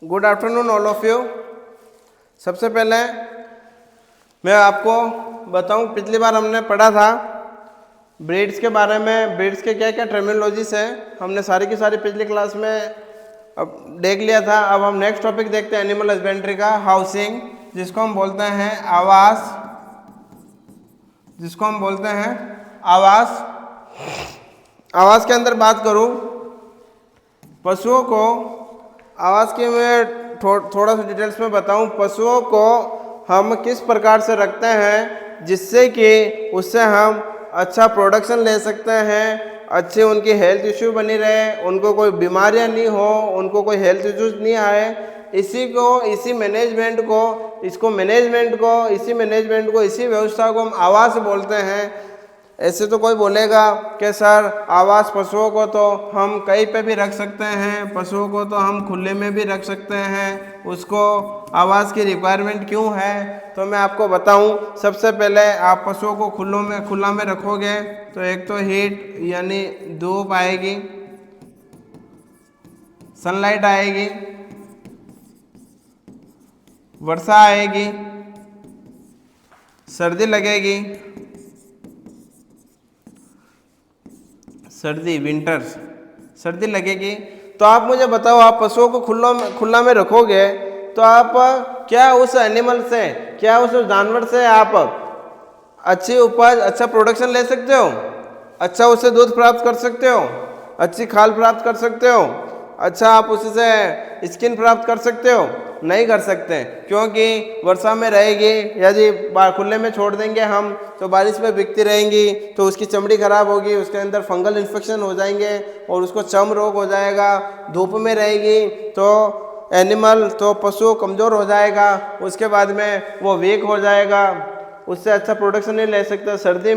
Good afternoon all of you. सबसे पहले मैं आपको बताऊं, पिछली बार हमने पढ़ा था ब्रीड्स के बारे में। ब्रीड्स के क्या क्या टर्मिनोलॉजीज है हमने सारी की सारी पिछली क्लास में अब देख लिया था। अब हम नेक्स्ट टॉपिक देखते हैं एनिमल हस्बेंड्री का, हाउसिंग, जिसको हम बोलते हैं आवास, जिसको हम बोलते हैं आवास। आवास के अंदर बात करूं, पशुओं को आवास के मैं थोड़ा सा डिटेल्स में बताऊं। पशुओं को हम किस प्रकार से रखते हैं जिससे कि उससे हम अच्छा प्रोडक्शन ले सकते हैं, अच्छे उनकी हेल्थ इश्यू बनी रहे, उनको कोई बीमारियां नहीं हो, उनको कोई हेल्थ इश्यूज नहीं आए। इसी मैनेजमेंट को इसी व्यवस्था को हम आवास बोलते हैं। ऐसे तो कोई बोलेगा कि सर आवास पशुओं को तो हम कहीं पे भी रख सकते हैं, पशुओं को तो हम खुले में भी रख सकते हैं, उसको आवास की रिक्वायरमेंट क्यों है? तो मैं आपको बताऊं, सबसे पहले आप पशुओं को खुला में रखोगे तो एक तो हीट यानी धूप आएगी, सनलाइट आएगी, वर्षा आएगी, सर्दी लगेगी, विंटर्स सर्दी लगेगी। तो आप मुझे बताओ, आप पशुओं को खुला में रखोगे तो आप क्या उस एनिमल से, क्या उस जानवर से आप अच्छी उपज, अच्छा प्रोडक्शन ले सकते हो? अच्छा उससे दूध प्राप्त कर सकते हो, अच्छी खाल प्राप्त कर सकते हो, अच्छा आप उससे स्किन प्राप्त कर सकते हो? नहीं कर सकते, क्योंकि वर्षा में रहेगी। यदि खुले में छोड़ देंगे हम तो बारिश में भीगती रहेंगी तो उसकी चमड़ी खराब होगी, उसके अंदर फंगल इन्फेक्शन हो जाएंगे और उसको चर्म रोग हो जाएगा। धूप में रहेगी तो पशु कमज़ोर हो जाएगा, उसके बाद में वो वीक हो जाएगा, उससे अच्छा प्रोडक्शन नहीं ले सकता। सर्दी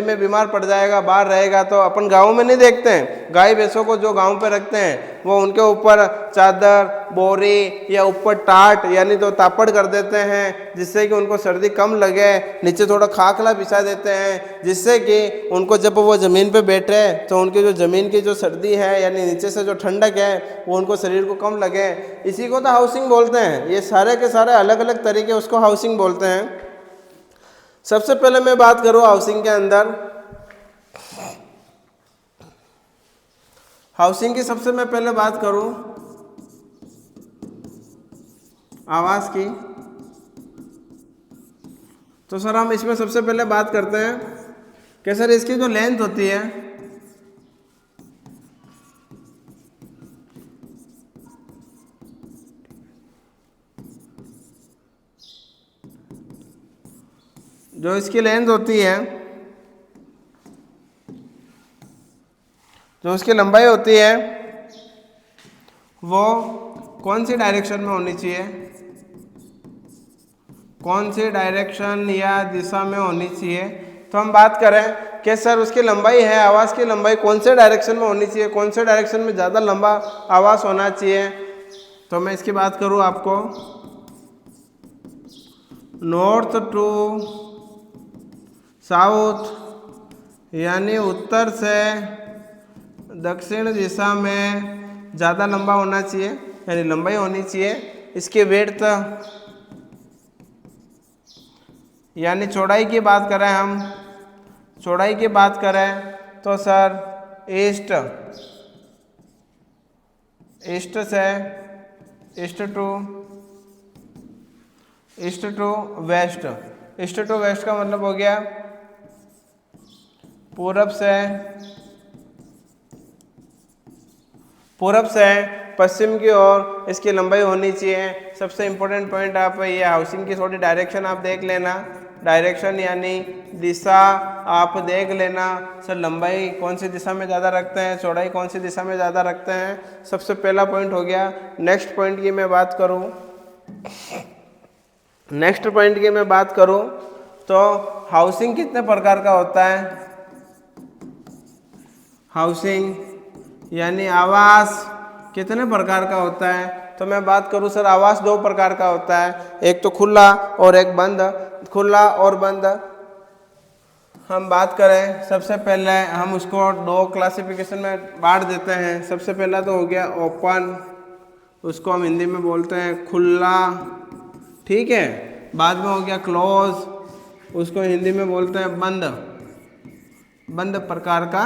में बीमार पड़ जाएगा, बाहर रहेगा। तो अपन गाँव में नहीं देखते हैं, गाय भैंसों को जो गाँव पे रखते हैं वो उनके ऊपर चादर, बोरी या ऊपर टाट यानी तो तापड़ कर देते हैं, जिससे कि उनको सर्दी कम लगे। नीचे थोड़ा खाखला बिछा देते हैं, जिससे कि उनको जब वो ज़मीन पे बैठे तो उनकी जो ज़मीन की जो सर्दी है यानी नीचे से जो ठंडक है वो उनको शरीर को कम लगे। इसी को तो हाउसिंग बोलते हैं। ये सारे के सारे अलग अलग तरीके उसको हाउसिंग बोलते हैं। सबसे पहले मैं बात करूं हाउसिंग के अंदर, हाउसिंग की सबसे मैं पहले बात करूं आवास की, तो सर हम इसमें सबसे पहले बात करते हैं कि सर इसकी जो लेंथ होती है, जो इसकी लेंथ होती है, जो उसकी लंबाई होती है, वो कौन सी डायरेक्शन में होनी चाहिए, कौन सी डायरेक्शन या दिशा में होनी चाहिए? तो हम बात करें कि सर उसकी लंबाई है, आवास की लंबाई कौन से डायरेक्शन में होनी चाहिए, कौन से डायरेक्शन में ज़्यादा लंबा आवास होना चाहिए? तो मैं इसकी बात करूँ आपको, नॉर्थ टू साउथ यानी उत्तर से दक्षिण दिशा में ज़्यादा लंबा होना चाहिए, यानी लंबाई होनी चाहिए। इसकी विड्थ यानी चौड़ाई की बात करें, हम चौड़ाई की बात करें तो sir east to west. East to west का मतलब हो गया पूरब से पश्चिम की ओर इसकी लंबाई होनी चाहिए। सबसे इम्पोर्टेंट पॉइंट आप ये हाउसिंग की थोड़ी डायरेक्शन आप देख लेना, डायरेक्शन यानी दिशा आप देख लेना। सर लंबाई कौन सी दिशा में ज़्यादा रखते हैं, चौड़ाई कौन सी दिशा में ज़्यादा रखते हैं, सबसे पहला पॉइंट हो गया। नेक्स्ट पॉइंट की मैं बात करूँ तो हाउसिंग कितने प्रकार का होता है? हाउसिंग यानी आवास कितने प्रकार का होता है? तो मैं बात करूं सर, आवास दो प्रकार का होता है, एक तो खुला और एक बंद। खुला और बंद हम बात करें, सबसे पहले हम उसको दो क्लासिफिकेशन में बांट देते हैं। सबसे पहला तो हो गया ओपन उसको हम हिंदी में बोलते हैं खुला, ठीक है। बाद में हो गया क्लोज, उसको हिंदी में बोलते हैं बंद। बंद प्रकार का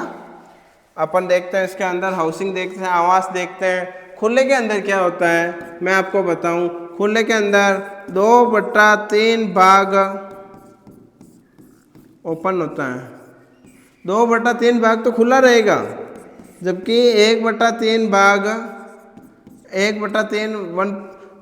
अपन देखते हैं, इसके अंदर हाउसिंग देखते हैं, आवास देखते हैं। खुले के अंदर क्या होता है मैं आपको बताऊं। खुले के अंदर 2/3 भाग ओपन होता है, 2/3 भाग तो खुला रहेगा, जबकि 1/3 भाग 1/3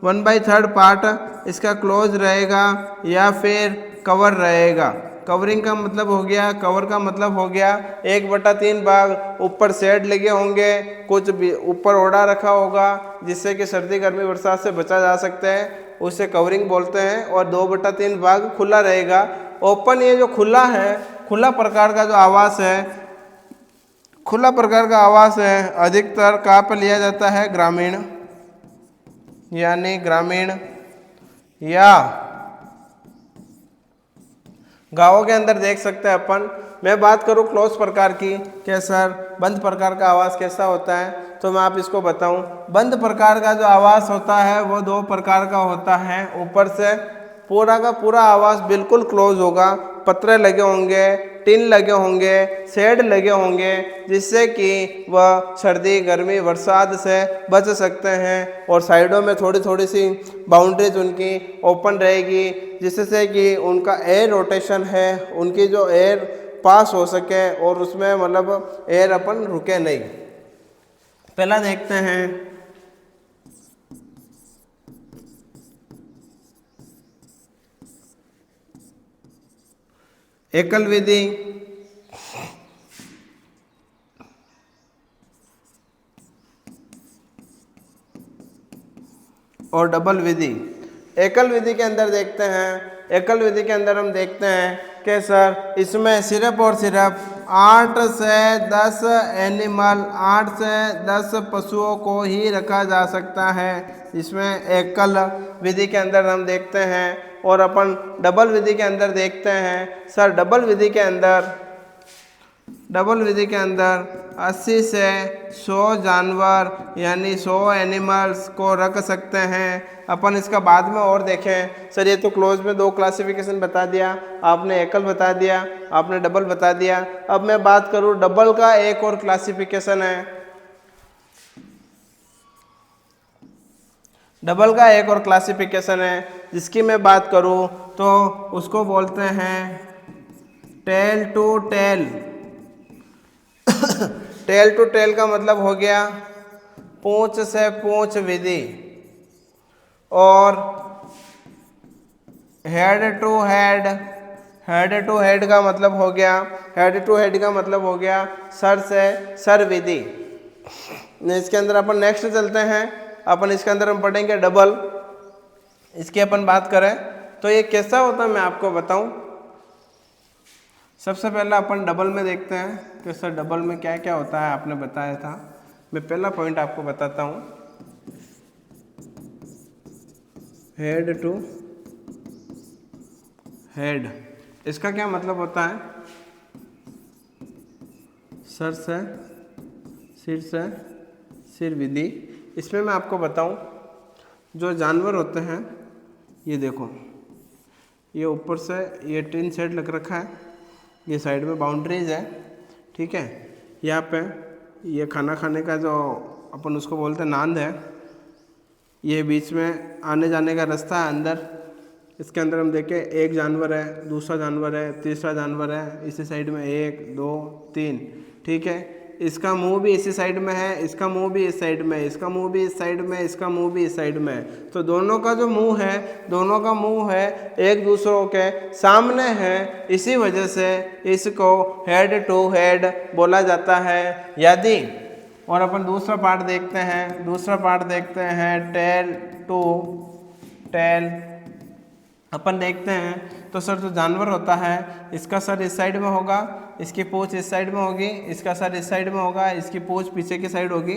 1/3 पार्ट इसका क्लोज रहेगा या फिर कवर रहेगा। कवरिंग का मतलब हो गया, कवर का मतलब हो गया 1/3 भाग ऊपर शेड लगे होंगे, कुछ भी ऊपर ओढ़ा रखा होगा जिससे कि सर्दी गर्मी बरसात से बचा जा सकता है, उसे कवरिंग बोलते हैं। और 2/3 भाग खुला रहेगा। ओपन ये जो खुला है, खुला प्रकार का जो आवास है, खुला प्रकार का आवास है अधिकतर कहाँ पर लिया जाता है, ग्रामीण, यानी ग्रामीण या गांवों के अंदर देख सकते हैं अपन। मैं बात करूं क्लोज प्रकार की, क्या सर बंद प्रकार का आवास कैसा होता है, तो मैं आप इसको बताऊं। बंद प्रकार का जो आवास होता है वो 2 प्रकार का होता है। ऊपर से पूरा का पूरा आवास बिल्कुल क्लोज होगा, पत्रे लगे होंगे, टिन लगे होंगे, शेड लगे होंगे, जिससे कि वह सर्दी गर्मी बरसात से बच सकते हैं। और साइडों में थोड़ी थोड़ी सी बाउंड्रीज उनकी ओपन रहेगी, जिससे कि उनका एयर रोटेशन है, उनकी जो एयर पास हो सके और उसमें मतलब एयर अपन रुके नहीं। पहला देखते हैं एकल विधि और डबल विधि। एकल विधि के अंदर देखते हैं, एकल विधि के अंदर हम देखते हैं कि सर इसमें सिर्फ और सिर्फ 8 से 10 एनिमल, 8 से 10 पशुओं को ही रखा जा सकता है। इसमें एकल विधि के अंदर हम देखते हैं। और अपन डबल विधि के अंदर देखते हैं, सर डबल विधि के अंदर 80 से 100 जानवर यानी 100 एनिमल्स को रख सकते हैं। अपन इसका बाद में और देखें। सर ये तो क्लोज में 2 क्लासिफिकेशन बता दिया आपने, एकल बता दिया आपने, डबल बता दिया। अब मैं बात करूं डबल का एक और क्लासिफिकेशन है। डबल का एक और क्लासिफिकेशन है जिसकी मैं बात करूं तो उसको बोलते हैं tail to tail. Tail to tail का मतलब हो गया पूंछ से पूंछ विधि। और head to head, head to head का मतलब हो गया, हेड टू हेड का मतलब हो गया सर से सर विधि। इसके अंदर अपन नेक्स्ट चलते हैं, अपन इसके अंदर हम पढ़ेंगे डबल। इसकी अपन बात करें तो ये कैसा होता है मैं आपको बताऊं। सबसे पहले अपन डबल में देखते हैं कि सर डबल में क्या क्या होता है, आपने बताया था। मैं पहला पॉइंट आपको बताता हूं, हेड टू हेड। इसका क्या मतलब होता है, सर से सिर विधि। इसमें मैं आपको बताऊं जो जानवर होते हैं, ये देखो ये ऊपर से ये टिन शेड लग रखा है, ये साइड में बाउंड्रीज है, ठीक है। यहाँ पे ये खाना खाने का जो अपन उसको बोलते हैं नांद है, ये बीच में आने जाने का रास्ता है अंदर। इसके अंदर हम देखें एक जानवर है, दूसरा जानवर है, तीसरा जानवर है, इसी साइड में 1 2 3, ठीक है। इसका मुंह भी इसी साइड में है, इसका मुंह भी इस साइड में, इसका मुंह भी इस साइड में, इसका मुंह भी इस साइड में है। तो दोनों का जो मुंह है, दोनों का मुंह है एक दूसरों के सामने है, इसी वजह से इसको हेड टू हेड बोला जाता है यदि। और अपन दूसरा पार्ट देखते हैं, दूसरा पार्ट देखते हैं टेल टू टेल। अपन देखते हैं तो सर जो जानवर होता है इसका सर इस साइड में होगा, इसकी पूंछ इस साइड में होगी, इसका सर इस साइड में होगा, इसकी पूंछ पीछे की साइड होगी।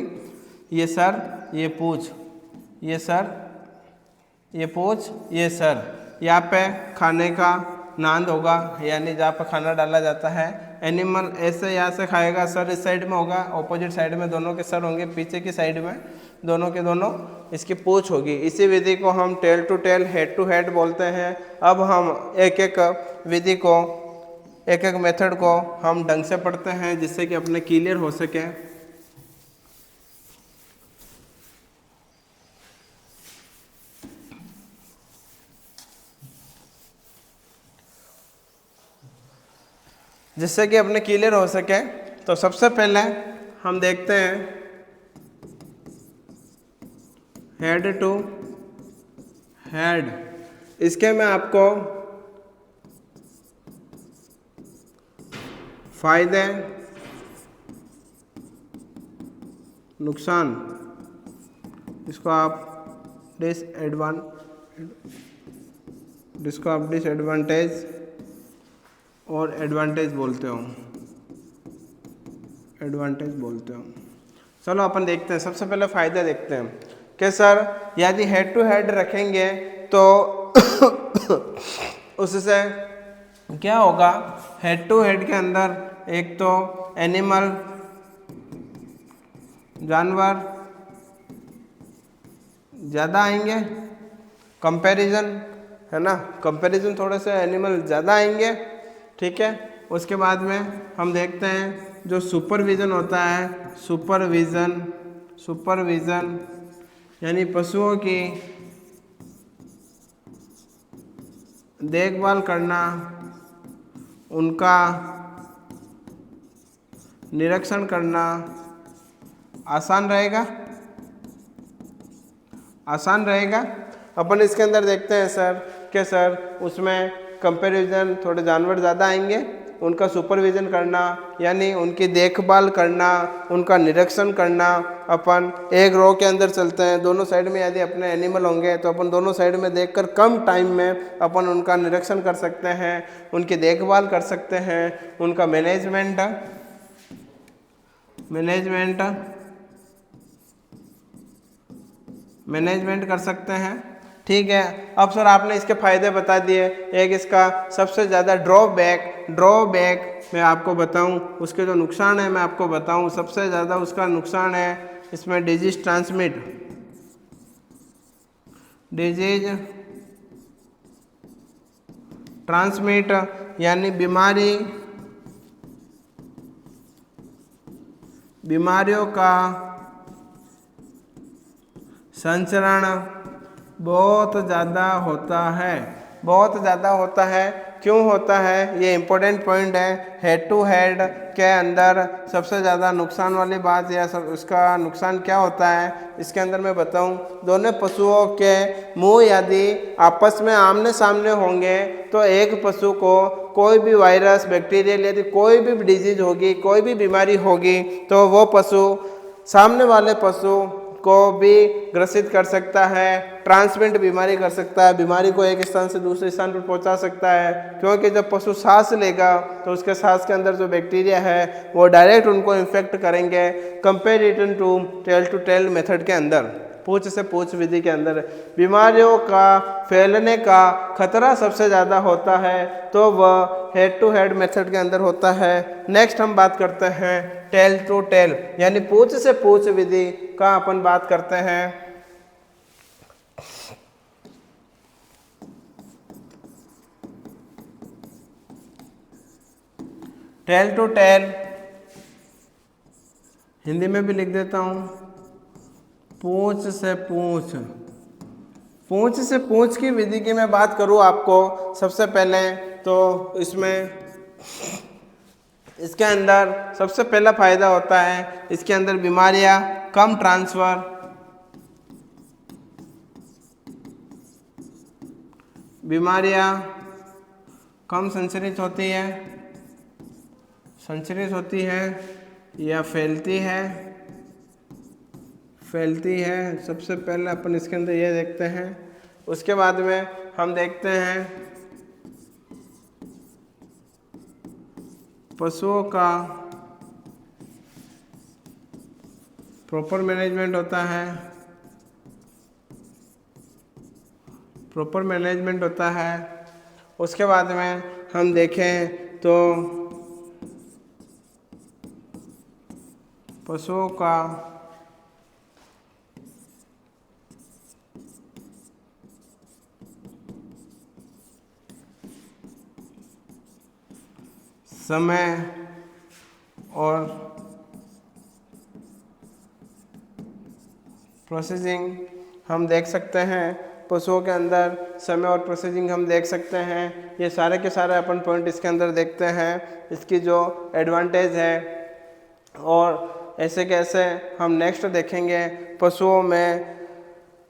ये सर, ये पूंछ, ये सर, ये पूंछ, ये सर। यहाँ पे खाने का नांद होगा, यानी जहाँ पर खाना डाला जाता है। एनिमल ऐसे यहाँ से खाएगा, सर इस साइड में होगा, ऑपोजिट साइड में दोनों के सर होंगे, पीछे की साइड में दोनों के दोनों इसकी पूंछ होगी। इसी विधि को हम tail to tail, head to head बोलते हैं। अब हम एक एक विधि को, एक एक मेथड को हम ढंग से पढ़ते हैं जिससे कि अपने क्लियर हो सके। जिससे कि अपने क्लियर हो सके। तो सबसे पहले हम देखते हैं हेड टू हेड। इसके मैं आपको फायदे, नुकसान, इसको आप डिसएडवांटेज और एडवांटेज बोलते हो, चलो अपन देखते हैं। सबसे पहले फायदे देखते हैं कि सर यदि हेड टू हेड रखेंगे तो उससे क्या होगा। हेड टू हेड के अंदर एक तो एनिमल, जानवर ज़्यादा आएंगे, कंपैरिजन है ना, कंपैरिजन थोड़े से एनिमल ज़्यादा आएंगे, ठीक है। उसके बाद में हम देखते हैं जो सुपरविज़न होता है, सुपरविज़न यानी पशुओं की देखभाल करना, उनका निरीक्षण करना आसान रहेगा। अपन इसके अंदर देखते हैं सर कि सर उसमें कंपैरिजन थोड़े जानवर ज़्यादा आएंगे, उनका सुपरविज़न करना यानी उनकी देखभाल करना, उनका निरीक्षण करना। अपन एक रो के अंदर चलते हैं, दोनों साइड में यदि अपने एनिमल होंगे तो अपन दोनों साइड में देखकर कम टाइम में अपन उनका निरीक्षण कर सकते हैं, उनकी देखभाल कर सकते हैं, उनका मैनेजमेंट कर सकते हैं, ठीक है। अब सर आपने इसके फायदे बता दिए, एक इसका सबसे ज़्यादा ड्रॉबैक मैं आपको बताऊं, उसके जो नुकसान है मैं आपको बताऊं। सबसे ज़्यादा उसका नुकसान है इसमें डिजीज ट्रांसमिट यानी बीमारियों का संचरण बहुत ज़्यादा होता है। क्यों होता है, ये इम्पोर्टेंट पॉइंट है। हेड टू हेड के अंदर सबसे ज़्यादा नुकसान वाली बात या उसका नुकसान क्या होता है इसके अंदर मैं बताऊं। दोनों पशुओं के मुंह यदि आपस में आमने सामने होंगे तो एक पशु को कोई भी वायरस, बैक्टीरियल यदि कोई भी डिजीज होगी, कोई भी बीमारी होगी तो वो पशु सामने वाले पशु को भी ग्रसित कर सकता है, ट्रांसमिट बीमारी कर सकता है, बीमारी को एक स्थान से दूसरे स्थान पर पहुंचा सकता है। क्योंकि जब पशु सांस लेगा तो उसके सांस के अंदर जो बैक्टीरिया है वो डायरेक्ट उनको इन्फेक्ट करेंगे। कंपेरिजन टू टेल मेथड के अंदर, पूंछ से पूंछ विधि के अंदर बीमारियों का फैलने का खतरा सबसे ज़्यादा होता है, तो वह हेड टू हेड मेथड के अंदर होता है। नेक्स्ट हम बात करते हैं टेल टू टेल यानी पूंछ से पूंछ विधि का अपन बात करते हैं। टेल टू टेल हिंदी में भी लिख देता हूं, पूंछ से पूंछ की विधि की मैं बात करूं आपको सबसे पहले तो इसके अंदर सबसे पहला फायदा होता है, इसके अंदर बीमारियां कम ट्रांसफर, बीमारियां कम संचरित होती है या फैलती है। सबसे पहले अपन इसके अंदर ये देखते हैं। उसके बाद में हम देखते हैं पशुओं का प्रॉपर मैनेजमेंट होता है। उसके बाद में हम देखें तो पशुओं का समय और प्रोसेसिंग हम देख सकते हैं। पशुओं के अंदर समय और प्रोसेसिंग हम देख सकते हैं। ये सारे के सारे अपन पॉइंट इसके अंदर देखते हैं, इसकी जो एडवांटेज है। और ऐसे कैसे हम नेक्स्ट देखेंगे पशुओं में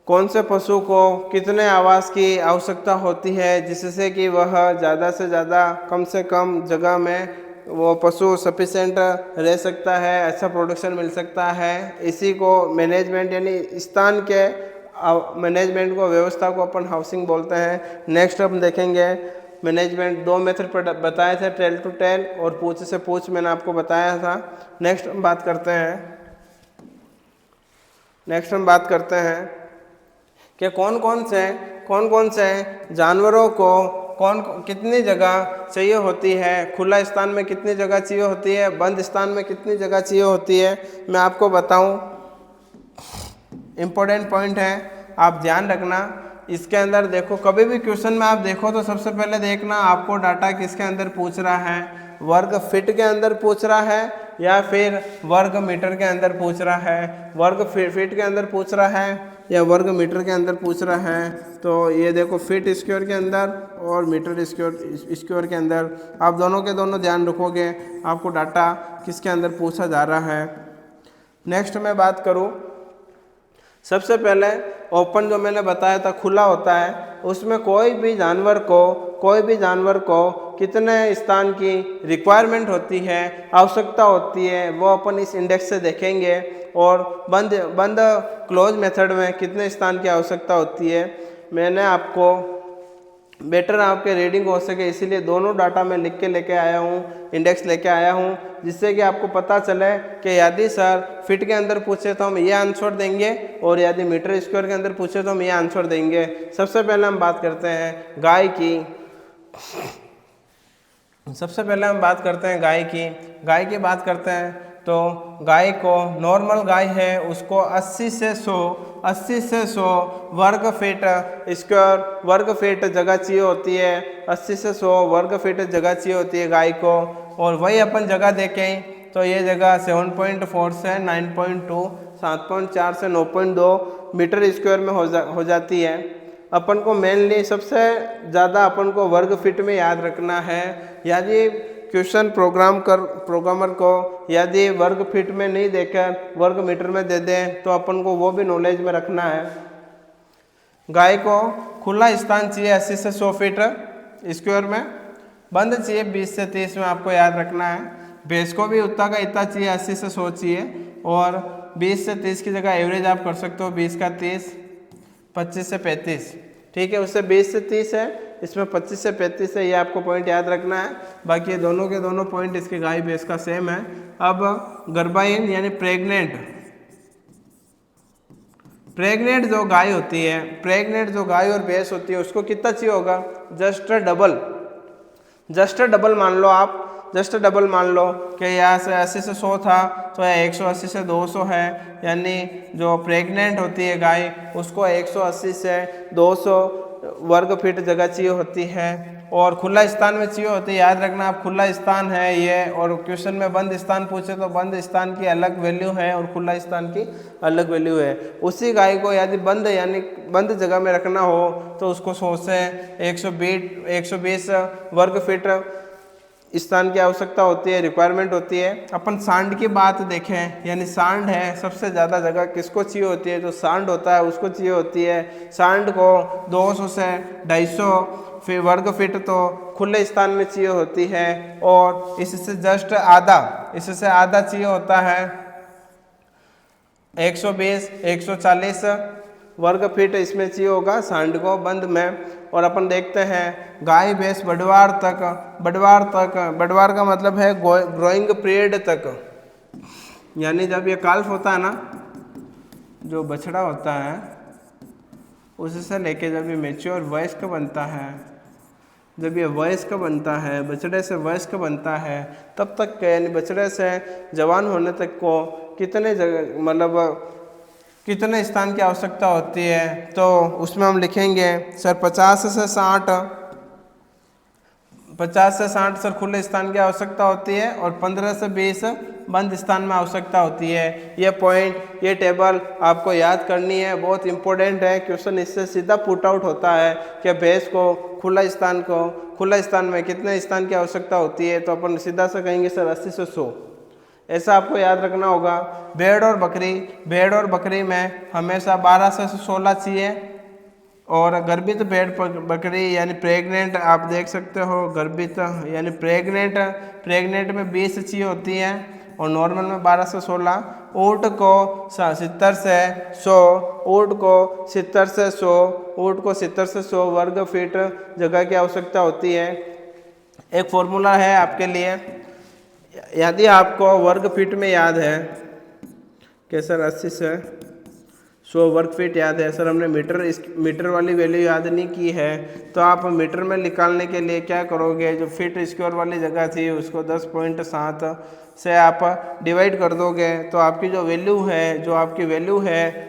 कौन से पशु को कितने आवास की आवश्यकता होती है, जिससे कि वह ज़्यादा से ज़्यादा कम से कम जगह में वो पशु सफिशेंट रह सकता है, अच्छा प्रोडक्शन मिल सकता है। इसी को मैनेजमेंट यानी स्थान के मैनेजमेंट को, व्यवस्था को अपन हाउसिंग बोलते हैं। नेक्स्ट हम देखेंगे मैनेजमेंट, 2 मेथड बताए थे, टेल टू टेल और पूछ से पूछ मैंने आपको बताया था। नेक्स्ट हम बात करते हैं कि कौन कौन से जानवरों को कितनी जगह चाहिए होती है, खुला स्थान में कितनी जगह चाहिए होती है, बंद स्थान में कितनी जगह चाहिए होती है, मैं आपको बताऊं। इम्पोर्टेंट पॉइंट है, आप ध्यान रखना। इसके अंदर देखो, कभी भी क्वेश्चन में आप देखो तो सबसे पहले देखना आपको डाटा किसके अंदर पूछ रहा है, वर्ग फीट के अंदर पूछ रहा है या फिर वर्ग मीटर के अंदर पूछ रहा है। वर्ग फीट के अंदर पूछ रहा है या वर्ग मीटर के अंदर पूछ रहा है। तो ये देखो, फीट स्क्वायर के अंदर और मीटर स्क्वायर के अंदर, आप दोनों के दोनों ध्यान रखोगे आपको डाटा किसके अंदर पूछा जा रहा है। नेक्स्ट मैं बात करूँ, सबसे पहले ओपन जो मैंने बताया था खुला होता है, उसमें कोई भी जानवर को कितने स्थान की रिक्वायरमेंट होती है, आवश्यकता होती है, वो अपन इस इंडेक्स से देखेंगे। और बंद क्लोज मेथड में कितने स्थान की आवश्यकता होती है। मैंने आपको बेटर आपके रीडिंग हो सके इसीलिए दोनों डाटा मैं लिख के लेके आया हूँ, इंडेक्स लेके आया हूँ, जिससे कि आपको पता चले कि यदि सर फिट के अंदर पूछे तो हम ये आंसर देंगे और यदि मीटर स्क्वायर के अंदर पूछे तो हम ये आंसर देंगे। सबसे पहले हम बात करते हैं गाय की। गाय की बात करते हैं तो गाय को, नॉर्मल गाय है उसको 80 से 100 वर्ग फीट जगह चाहिए होती है। 80 से 100 वर्ग फीट जगह चाहिए होती है गाय को। और वही अपन जगह देखें तो ये जगह 7.4 से 9.2, 7.4 से 9.2 मीटर स्क्वायर में हो जाती है। अपन को मेनली सबसे ज़्यादा अपन को वर्ग फीट में याद रखना है। यदि क्वेश्चन प्रोग्रामर को यदि वर्ग फीट में नहीं देकर वर्ग मीटर में दे दें तो अपन को वो भी नॉलेज में रखना है। गाय को खुला स्थान चाहिए 80 से 100 फीट स्क्वायर में, बंद चाहिए 20 से 30 में, आपको याद रखना है। भैंस को भी उतना का इतना चाहिए, 80 से 100 चाहिए। और 20 से 30 की जगह एवरेज आप कर सकते हो, 20 का 30, 25 से 35, ठीक है। उससे 20 से 30 है, इसमें 25 से 35 है, ये आपको पॉइंट याद रखना है। बाकी ये दोनों के दोनों पॉइंट इसके गाय भैंस का सेम है। अब गर्भाइन यानी प्रेग्नेंट जो गाय होती है, प्रेग्नेंट जो गाय और भैंस होती है उसको कितना चाहिए होगा, जस्ट डबल मान लो आप। जस्ट डबल मान लो कि यहाँ से 80 से 100 था तो यह 180 से 200 है, यानी जो प्रेग्नेंट होती है गाय उसको 180 से 200 वर्ग फीट जगह चाहिए होती है। और खुला स्थान में चाहिए होती है, याद रखना आप, खुला स्थान है ये। और क्वेश्चन में बंद स्थान पूछे तो बंद स्थान की अलग वैल्यू है और खुला स्थान की अलग वैल्यू है। उसी गाय को यदि बंद यानी बंद जगह में रखना हो तो उसको 100 से 120 वर्ग फीट स्थान की आवश्यकता होती है, रिक्वायरमेंट होती है। अपन सांड की बात देखें, यानी सांड है, सबसे ज़्यादा जगह किसको चाहिए होती है, जो सांड होता है उसको चाहिए होती है। सांड को 200 से 250 वर्ग फीट तो खुले स्थान में चाहिए होती है। और इससे जस्ट आधा, इससे आधा चाहिए होता है, 120 140 वर्ग फीट इसमें चाहिए होगा सांड को बंद में। और अपन देखते हैं गाय भैंस बढ़वार का मतलब है ग्रोइंग पीरियड तक, यानी जब ये काल्फ होता है ना, जो बछड़ा होता है, उससे लेके जब ये मैच्योर वयस्क बनता है जब ये वयस्क बनता है, बछड़े से वयस्क बनता है, तब तक यानी बछड़े से जवान होने तक को कितने जगह मतलब कितने स्थान की आवश्यकता होती है, तो उसमें हम लिखेंगे सर 50 से 60 सर खुले स्थान की आवश्यकता होती है और 15 से 20 बंद स्थान में आवश्यकता होती है। ये पॉइंट, ये टेबल आपको याद करनी है, बहुत इंपॉर्टेंट है। क्वेश्चन इससे सीधा पुट आउट होता है कि भैंस को खुला स्थान में कितने स्थान की आवश्यकता होती है, तो अपन सीधा से कहेंगे सर 80 से 100। ऐसा आपको याद रखना होगा। भेड़ और बकरी में हमेशा 12 से 16 चाहिए, और गर्भित भेड़ बकरी यानी प्रेग्नेंट आप देख सकते हो, गर्भित यानी प्रेग्नेंट में 20 चाहिए होती है और नॉर्मल में 12 से 16। ऊँट को 70 से 100 वर्ग फीट जगह की आवश्यकता होती है। एक फॉर्मूला है आपके लिए, यदि आपको वर्ग फीट में याद है कि सर 80 से 100 वर्ग फीट याद है, सर हमने मीटर वाली वैल्यू याद नहीं की है, तो आप मीटर में निकालने के लिए क्या करोगे, जो फीट स्क्वायर वाली जगह थी उसको 10.7 से आप डिवाइड कर दोगे, तो आपकी जो वैल्यू है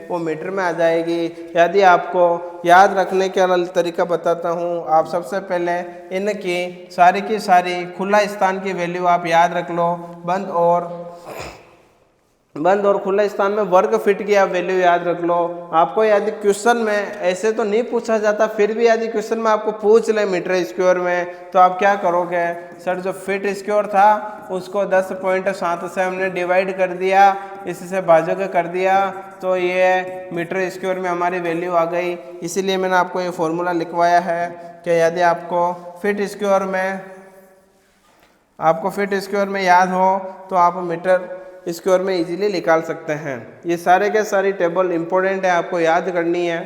वो मीटर में आ जाएगी। यदि आपको याद रखने का तरीका बताता हूँ, आप सबसे पहले इनकी सारी की सारी खुला स्थान की वैल्यू आप याद रख लो। बंद और खुला स्थान में वर्ग फीट की आप वैल्यू याद रख लो। आपको यदि क्वेश्चन में ऐसे तो नहीं पूछा जाता, फिर भी यदि क्वेश्चन में आपको पूछ ले मीटर स्क्वायर में, तो आप क्या करोगे, सर जो फीट स्क्वायर था उसको 10.7 से हमने डिवाइड कर दिया, इससे भाजक कर दिया, तो ये मीटर स्क्वायर में हमारी वैल्यू आ गई। इसीलिए मैंने आपको ये फॉर्मूला लिखवाया है कि यदि आपको फीट स्क्वायर में याद हो तो आप मीटर स्क्वायर में इजीली निकाल सकते हैं। ये सारे के सारी टेबल इंपॉर्टेंट है, आपको याद करनी है।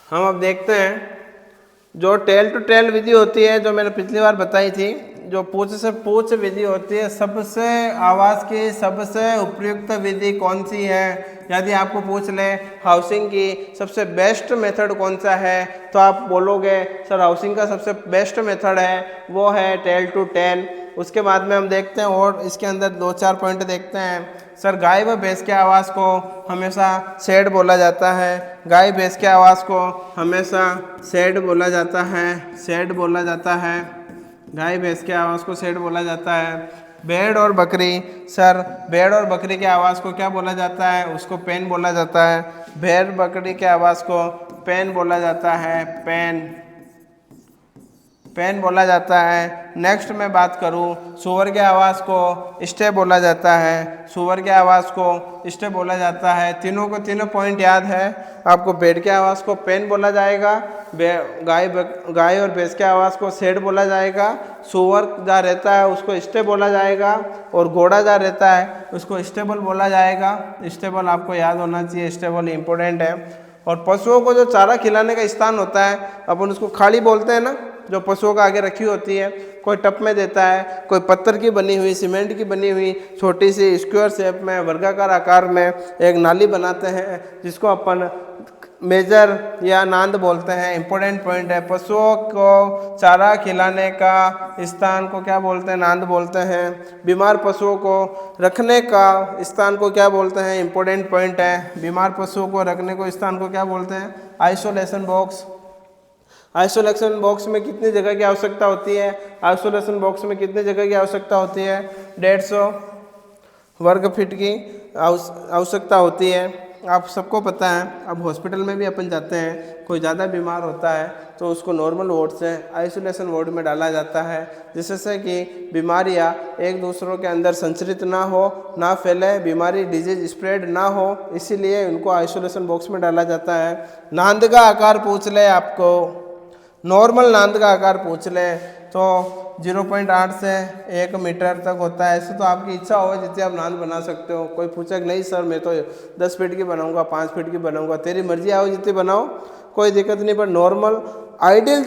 हम अब देखते हैं जो टेल टू टेल विधि होती है, जो मैंने पिछली बार बताई थी, जो पूछ से पूछ विधि होती है, सबसे आवास की सबसे उपयुक्त विधि कौन सी है। यदि आपको पूछ ले हाउसिंग की सबसे बेस्ट मेथड कौन सा है, तो आप बोलोगे सर हाउसिंग का सबसे बेस्ट मेथड है वो है टेल टू टेल। उसके बाद में हम देखते हैं और इसके अंदर 2-4 पॉइंट देखते हैं। सर गाय व भैंस के आवाज़ को हमेशा सेड बोला जाता है, गाय भैंस के आवाज़ को हमेशा सेड बोला जाता है, गाय भैंस के आवाज़ को सेड बोला जाता है। भेड़ और बकरी, सर भेड़ और बकरी के आवाज़ को क्या बोला जाता है, उसको पेन बोला जाता है। भेड़ बकरी के आवाज़ को पेन बोला जाता है, पेन बोला जाता है। नेक्स्ट मैं बात करूँ, सुअर के आवाज़ को स्टे बोला जाता है, तीनों पॉइंट याद है आपको। भेड़ के आवाज़ को पेन बोला जाएगा, गाय और भैंस के आवाज़ को सेड बोला जाएगा, सुअर जहाँ रहता है उसको स्टे बोला जाएगा, और घोड़ा जहाँ रहता है उसको स्टेबल बोला जाएगा। स्टेबल आपको याद होना चाहिए, स्टेबल इंपॉर्टेंट है। और पशुओं को जो चारा खिलाने का स्थान होता है अपन उसको खाड़ी बोलते हैं ना, जो पशुओं का आगे रखी होती है, कोई टप में देता है, कोई पत्थर की बनी हुई, सीमेंट की बनी हुई छोटी सी स्क्वायर शेप में वर्गाकार आकार में एक नाली बनाते हैं, जिसको अपन मेजर या नांद बोलते हैं। इंपॉर्टेंट पॉइंट है, पशुओं को चारा खिलाने का स्थान को क्या बोलते हैं, नांद बोलते हैं। बीमार पशुओं को रखने का स्थान को क्या बोलते हैं, इंपॉर्टेंट पॉइंट है। बीमार पशुओं को रखने को स्थान को क्या बोलते हैं, आइसोलेशन बॉक्स। आइसोलेशन बॉक्स में कितनी जगह की आवश्यकता होती है, 150 वर्ग फीट की आवश्यकता होती है। आप सबको पता है, अब हॉस्पिटल में भी अपन जाते हैं, कोई ज़्यादा बीमार होता है तो उसको नॉर्मल वार्ड से आइसोलेशन वार्ड में डाला जाता है, जिससे कि बीमारियां एक दूसरों के अंदर संचरित ना हो, ना फैले, बीमारी डिजीज स्प्रेड ना हो, इसीलिए उनको आइसोलेशन बॉक्स में डाला जाता है। नांद का आकार पूछ ले आपको, नॉर्मल नांद का आकार पूछ ले तो 0.8 से 1 मीटर तक होता है। ऐसे तो आपकी इच्छा हो जितने आप नांद बना सकते हो। कोई पूछे कि नहीं सर मैं तो 10 फीट की बनाऊंगा, 5 फीट की बनाऊंगा, तेरी मर्जी आओ जितनी बनाओ, कोई दिक्कत नहीं। पर नॉर्मल आइडियल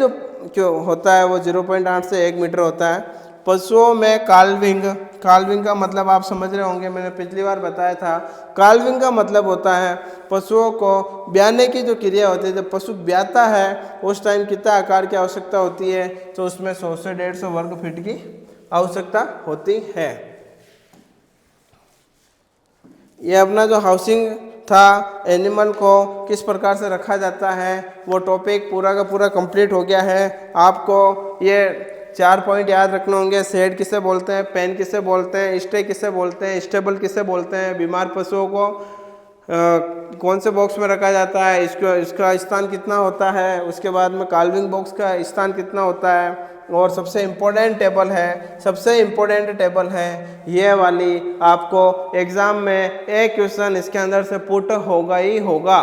जो होता है वो 0.8 से 1 मीटर होता है। पशुओं में काल्विंग, काल्विंग का मतलब आप समझ रहे होंगे, मैंने पिछली बार बताया था। काल्विंग का मतलब होता है पशुओं को ब्याने की जो क्रिया होती है, जब पशु ब्याता है उस टाइम कितना आकार की आवश्यकता होती है, तो उसमें 100 से 150 वर्ग फीट की आवश्यकता होती है। ये अपना जो हाउसिंग था, एनिमल को किस प्रकार से रखा जाता है, वो टॉपिक पूरा का पूरा कंप्लीट हो गया है। आपको ये 4 पॉइंट याद रखने होंगे। शेड किसे बोलते हैं, पेन किसे बोलते हैं, स्टे किसे बोलते हैं, स्टेबल किसे बोलते हैं, बीमार पशुओं को कौन से बॉक्स में रखा जाता है, इसका स्थान कितना होता है, उसके बाद में काल्विंग बॉक्स का स्थान कितना होता है, और सबसे इम्पोर्टेंट टेबल है, सबसे इम्पोर्टेंट टेबल है ये वाली। आपको एग्ज़ाम में एक क्वेश्चन इसके अंदर से पुट होगा ही होगा।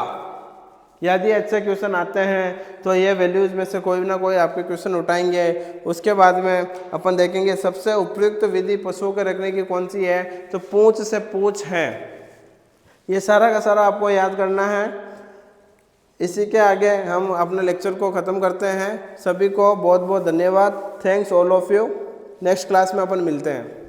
यदि अच्छे क्वेश्चन आते हैं तो ये वैल्यूज़ में से कोई ना कोई आपके क्वेश्चन उठाएंगे। उसके बाद में अपन देखेंगे सबसे उपयुक्त विधि पशुओं के रखने की कौन सी है, तो पूंछ से पूंछ है। ये सारा का सारा आपको याद करना है। इसी के आगे हम अपने लेक्चर को ख़त्म करते हैं। सभी को बहुत बहुत धन्यवाद। Thanks all of you. Next class में अपन मिलते हैं।